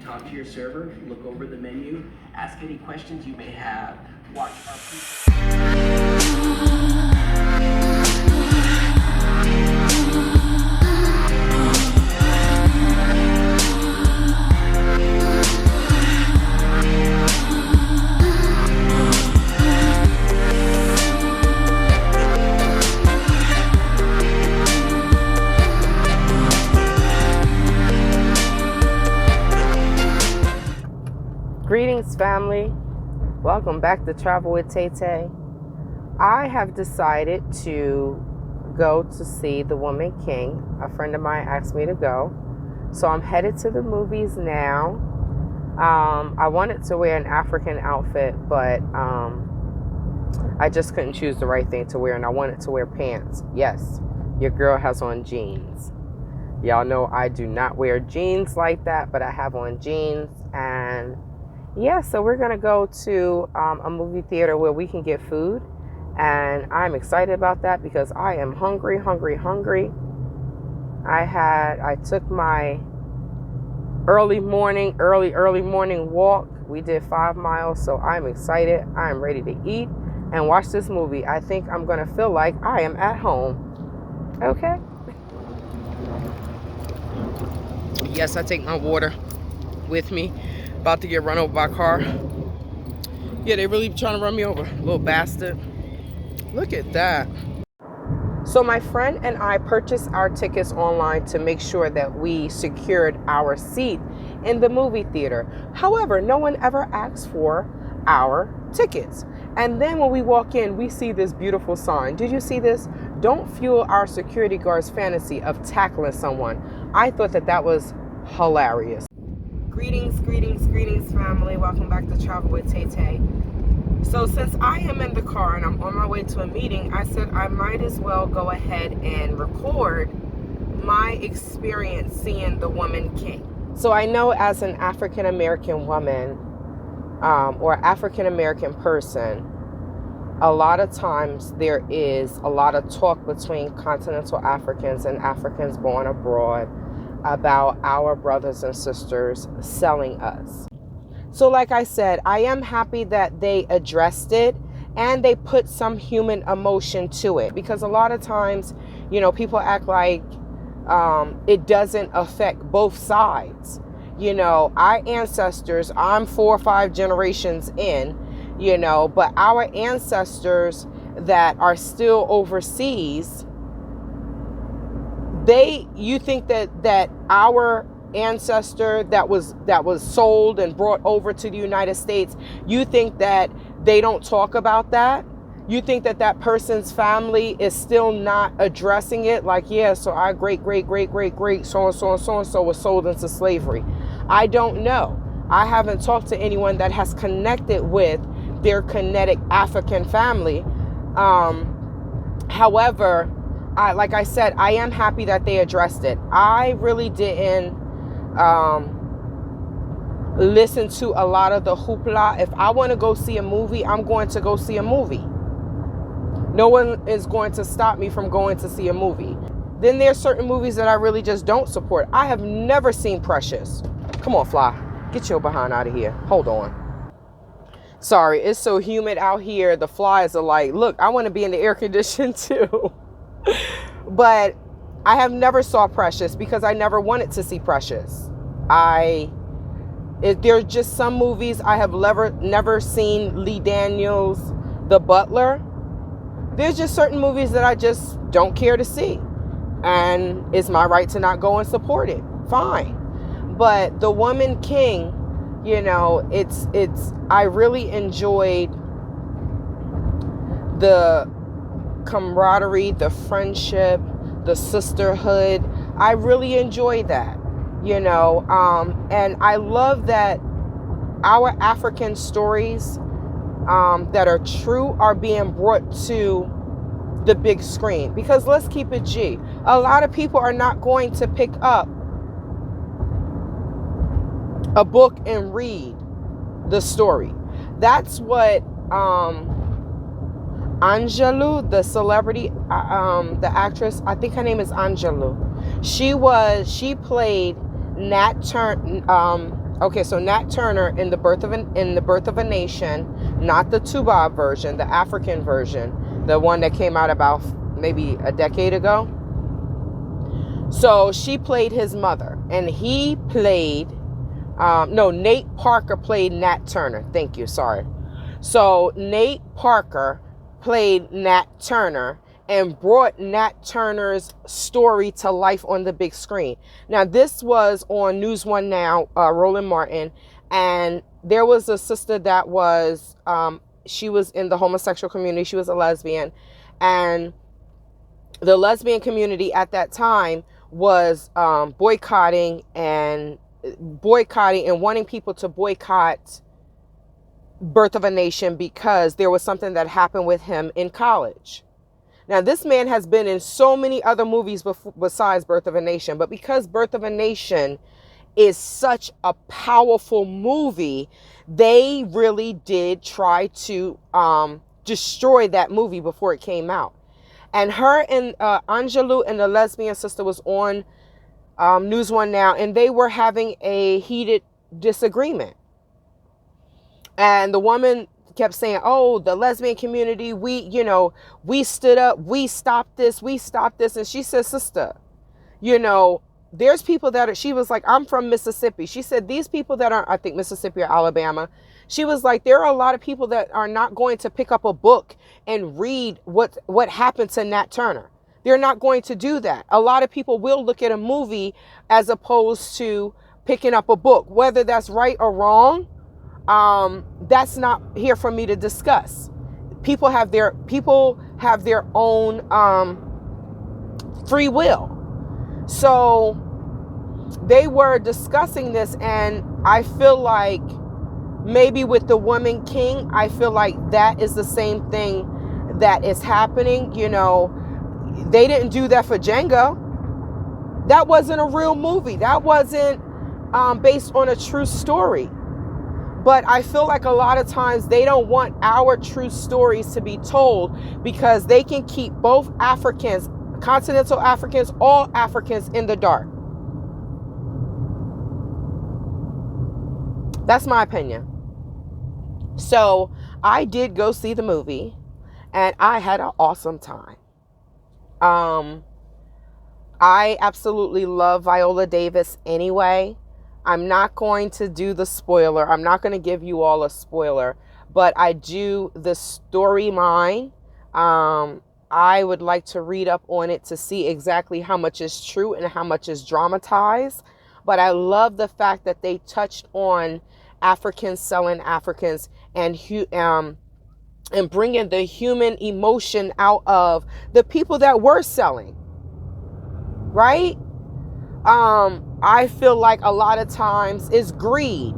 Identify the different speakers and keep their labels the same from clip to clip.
Speaker 1: Talk to your server, look over the menu, ask any questions you may have, watch
Speaker 2: Greetings, family. Welcome back to Travel with Tay Tay. I have decided to go to see The Woman King. A friend of mine asked me to go. So I'm headed to the movies now. I wanted to wear an African outfit, but I just couldn't choose the right thing to wear, and I wanted to wear pants. Yes, your girl has on jeans. Y'all know I do not wear jeans like that, but I have on jeans. And yeah, so we're going to go to a movie theater where we can get food. And I'm excited about that because I am hungry. I took my early morning walk. We did 5 miles, so I'm excited. I'm ready to eat and watch this movie. I think I'm going to feel like I am at home. Okay? Yes, I take my water with me. About to get run over by a car. Yeah, they really trying to run me over. Little bastard. Look at that. So my friend and I purchased our tickets online to make sure that we secured our seat in the movie theater. However, no one ever asked for our tickets. And then when we walk in, we see this beautiful sign. Did you see this? Don't fuel our security guard's fantasy of tackling someone. I thought that was hilarious. Greetings, family. Welcome back to Travel with Tay Tay. So since I am in the car and I'm on my way to a meeting, I said I might as well go ahead and record my experience seeing The Woman King. So I know as an African American woman or African American person, a lot of times there is a lot of talk between continental Africans and Africans born abroad about our brothers and sisters selling us. So like I said, I am happy that they addressed it and they put some human emotion to it, because a lot of times, you know, people act like it doesn't affect both sides. You know, our ancestors, I'm 4 or 5 generations in, you know, but our ancestors that are still overseas, you think that our ancestor that was sold and brought over to the United States, you think that they don't talk about that? You think that person's family is still not addressing it? Like, yeah, so our great so-and-so was sold into slavery. I don't know. I haven't talked to anyone that has connected with their kinetic African family. However, like I said, I am happy that they addressed it. I really didn't listen to a lot of the hoopla. If I want to go see a movie, I'm going to go see a movie. No one is going to stop me from going to see a movie. Then there's certain movies that I really just don't support. I have never seen Precious. Come on, Fly. Get your behind out of here. Hold on. Sorry, it's so humid out here. The flies are like, look, I want to be in the air condition too. But I have never saw Precious because I never wanted to see Precious. There's just some movies I have never seen. Lee Daniels, The Butler. There's just certain movies that I just don't care to see. And it's my right to not go and support it. Fine. But The Woman King, you know, I really enjoyed the camaraderie, the friendship, the sisterhood. I really enjoy that, you know, and I love that our African stories that are true are being brought to the big screen, because let's keep it G. A lot of people are not going to pick up a book and read the story. That's what Angelou, the celebrity, the actress, I think her name is Angelou. She played Nat Turner. Okay, so Nat Turner in the Birth of a Nation, not the Tuba version, the African version, the one that came out about maybe a decade ago. So she played his mother, and he played no, Nate Parker played Nat Turner. Thank you, sorry. So Nate Parker played Nat Turner and brought Nat Turner's story to life on the big screen. Now, this was on News One Now, Roland Martin, and there was a sister that was, she was in the homosexual community. She was a lesbian, and the lesbian community at that time was boycotting and wanting people to boycott Birth of a Nation because there was something that happened with him in college. Now, this man has been in so many other movies besides Birth of a Nation, but because Birth of a Nation is such a powerful movie, they really did try to destroy that movie before it came out. And her and Angelou and the lesbian sister was on News One Now, and they were having a heated disagreement. And the woman kept saying, oh, the lesbian community, we stood up, we stopped this. And she said, sister, there's people she was like, I'm from Mississippi. She said, these people that are, I think Mississippi or Alabama, she was like, there are a lot of people that are not going to pick up a book and read what happened to Nat Turner. They're not going to do that. A lot of people will look at a movie as opposed to picking up a book. Whether that's right or wrong, that's not here for me to discuss. People have their own free will. So they were discussing this, and I feel like maybe with the Woman King, I feel like that is the same thing that is happening. They didn't do that for Django. That wasn't a real movie. That wasn't based on a true story. But I feel like a lot of times they don't want our true stories to be told because they can keep both Africans, continental Africans, all Africans in the dark. That's my opinion. So I did go see the movie, and I had an awesome time. I absolutely love Viola Davis anyway. I'm not going to do the spoiler. I'm not going to give you all a spoiler, but I do the storyline. I would like to read up on it to see exactly how much is true and how much is dramatized. But I love the fact that they touched on Africans selling Africans and bringing the human emotion out of the people that were selling, right? I feel like a lot of times it's greed.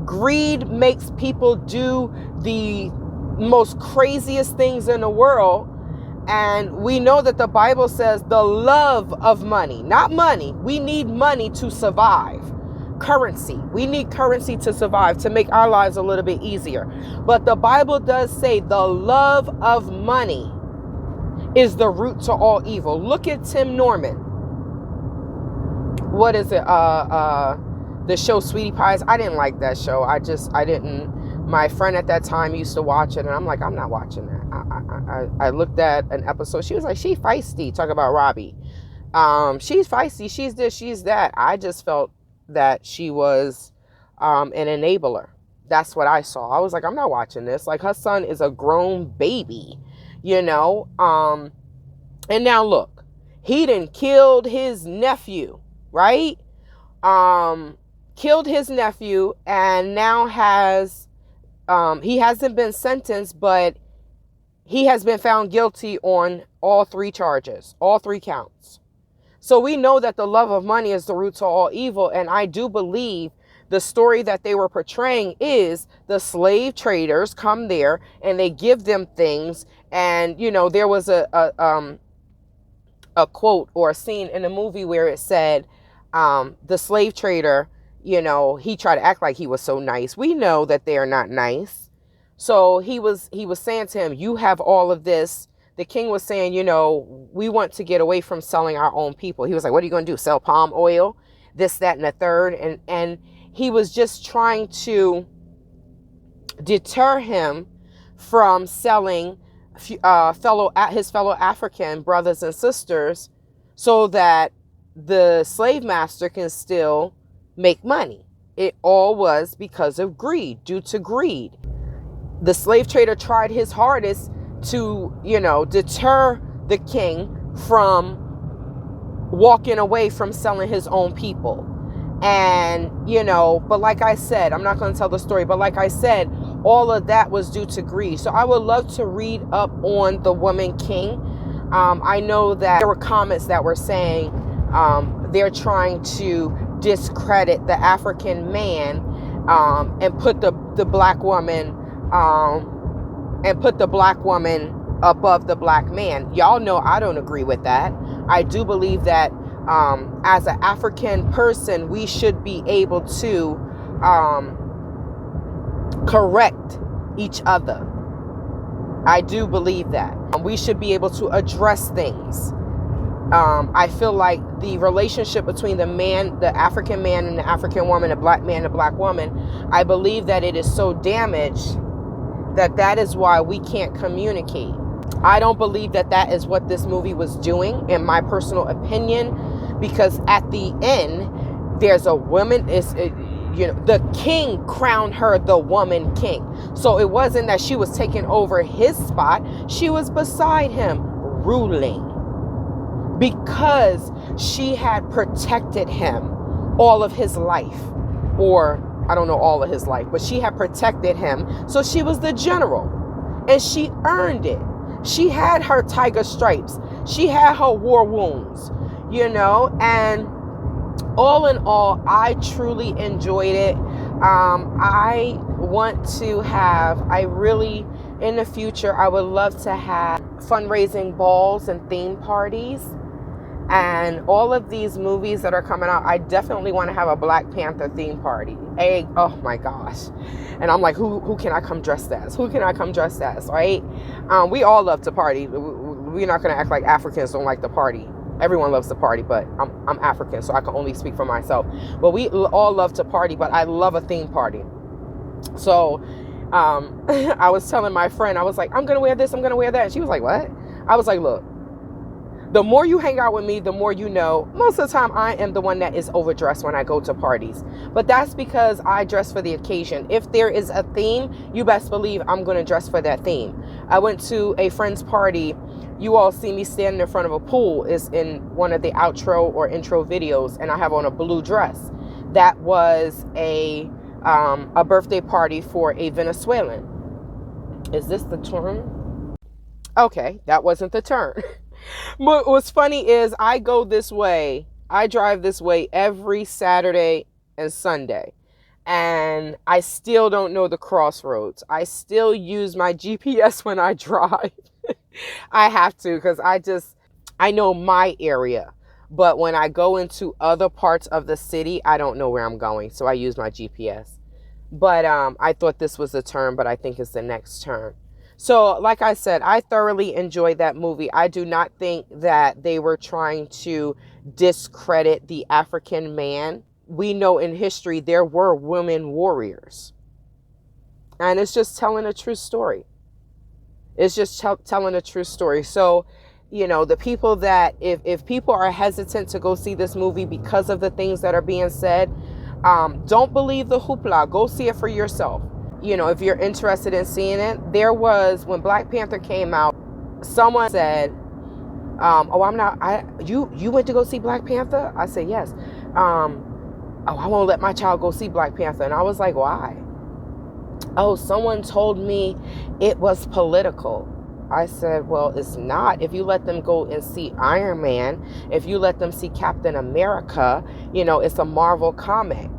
Speaker 2: Greed makes people do the most craziest things in the world. And we know that the Bible says the love of money, not money. We need money to survive. Currency. We need currency to survive, to make our lives a little bit easier. But the Bible does say the love of money is the root to all evil. Look at Tim Norman. What is it? The show Sweetie Pies. I didn't like that show. I didn't. My friend at that time used to watch it, and I'm like, I'm not watching that. I looked at an episode. She was like, she feisty. Talk about Robbie. She's feisty. She's this. She's that. I just felt that she was an enabler. That's what I saw. I was like, I'm not watching this. Like, her son is a grown baby, And now look, he done killed his nephew. Right? Killed his nephew, and now he hasn't been sentenced, but he has been found guilty on all 3 charges, all 3 counts. So we know that the love of money is the root to all evil, and I do believe the story that they were portraying is the slave traders come there and they give them things, and there was a quote or a scene in the movie where it said, the slave trader, he tried to act like he was so nice. We know that they are not nice. So he was saying to him, you have all of this. The king was saying, we want to get away from selling our own people. He was like, what are you going to do? Sell palm oil? This, that, and the third. And he was just trying to deter him from selling his fellow African brothers and sisters so that the slave master can still make money. It all was because of greed, due to greed. The slave trader tried his hardest to, deter the king from walking away from selling his own people. And, but like I said, I'm not going to tell the story, but like I said, all of that was due to greed. So I would love to read up on the woman king. I know that there were comments that were saying they're trying to discredit the African man and put the black woman above the black man. Y'all know I don't agree with that. I do believe that as an African person, we should be able to correct each other. I do believe that. We should be able to address things. I feel like the relationship between the African man and the African woman, the black man and the black woman, I believe that it is so damaged that is why we can't communicate. I don't believe that is what this movie was doing, in my personal opinion, because at the end, there's a woman, the king crowned her the woman king. So it wasn't that she was taking over his spot. She was beside him, ruling, because she had protected him all of his life, or I don't know all of his life, but she had protected him. So she was the general, and she earned it. She had her tiger stripes. She had her war wounds, and all in all, I truly enjoyed it. In the future, I would love to have fundraising balls and theme parties. And all of these movies that are coming out, I definitely want to have a Black Panther theme party. Oh my gosh. And I'm like, who can I come dressed as? Who can I come dressed as, right? We all love to party. We're not going to act like Africans don't like to party. Everyone loves to party, but I'm African, so I can only speak for myself. But we all love to party, but I love a theme party. So I was telling my friend, I was like, I'm going to wear this, I'm going to wear that. And she was like, what? I was like, look, the more you hang out with me, the more you know. Most of the time, I am the one that is overdressed when I go to parties. But that's because I dress for the occasion. If there is a theme, you best believe I'm going to dress for that theme. I went to a friend's party. You all see me standing in front of a pool. Is in one of the outro or intro videos, and I have on a blue dress. That was a birthday party for a Venezuelan. Is this the turn? Okay, that wasn't the turn. But what's funny is I drive this way every Saturday and Sunday, and I still don't know the crossroads. I still use my GPS when I drive. I have to, because I know my area, but when I go into other parts of the city, I don't know where I'm going, so I use my GPS. But I thought this was the turn, but I think it's the next turn. So, like I said, I thoroughly enjoyed that movie. I do not think that they were trying to discredit the African man. We know in history there were women warriors. And it's just telling a true story. It's just telling a true story. So, the people that, if people are hesitant to go see this movie because of the things that are being said, don't believe the hoopla. Go see it for yourself. If you're interested in seeing it, when Black Panther came out, someone said, you went to go see Black Panther? I said, yes. I won't let my child go see Black Panther. And I was like, why? Oh, someone told me it was political. I said, well, it's not. If you let them go and see Iron Man, if you let them see Captain America, it's a Marvel comic.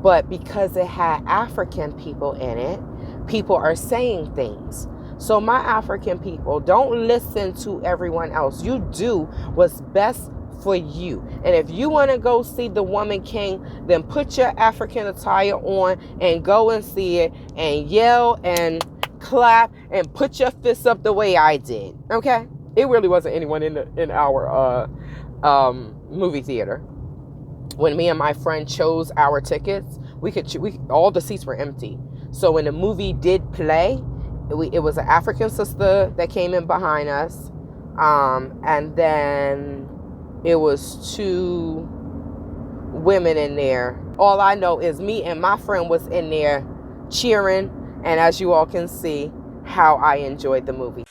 Speaker 2: But because it had African people in it, people are saying things. So my African people, don't listen to everyone else. You do what's best for you. And if you want to go see The Woman King, then put your African attire on and go and see it and yell and clap and put your fists up the way I did. Okay? It really wasn't anyone in our movie theater. When me and my friend chose our tickets, all the seats were empty. So when the movie did play, it was an African sister that came in behind us, and then it was 2 women in there. All I know is me and my friend was in there cheering, and as you all can see, how I enjoyed the movie.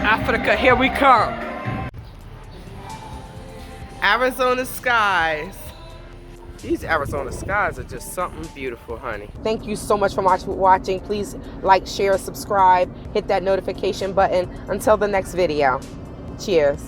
Speaker 2: Africa, here we come. Arizona skies. These Arizona skies are just something beautiful, honey. Thank you so much for watching. Please like, share, subscribe, hit that notification button. Until the next video. Cheers.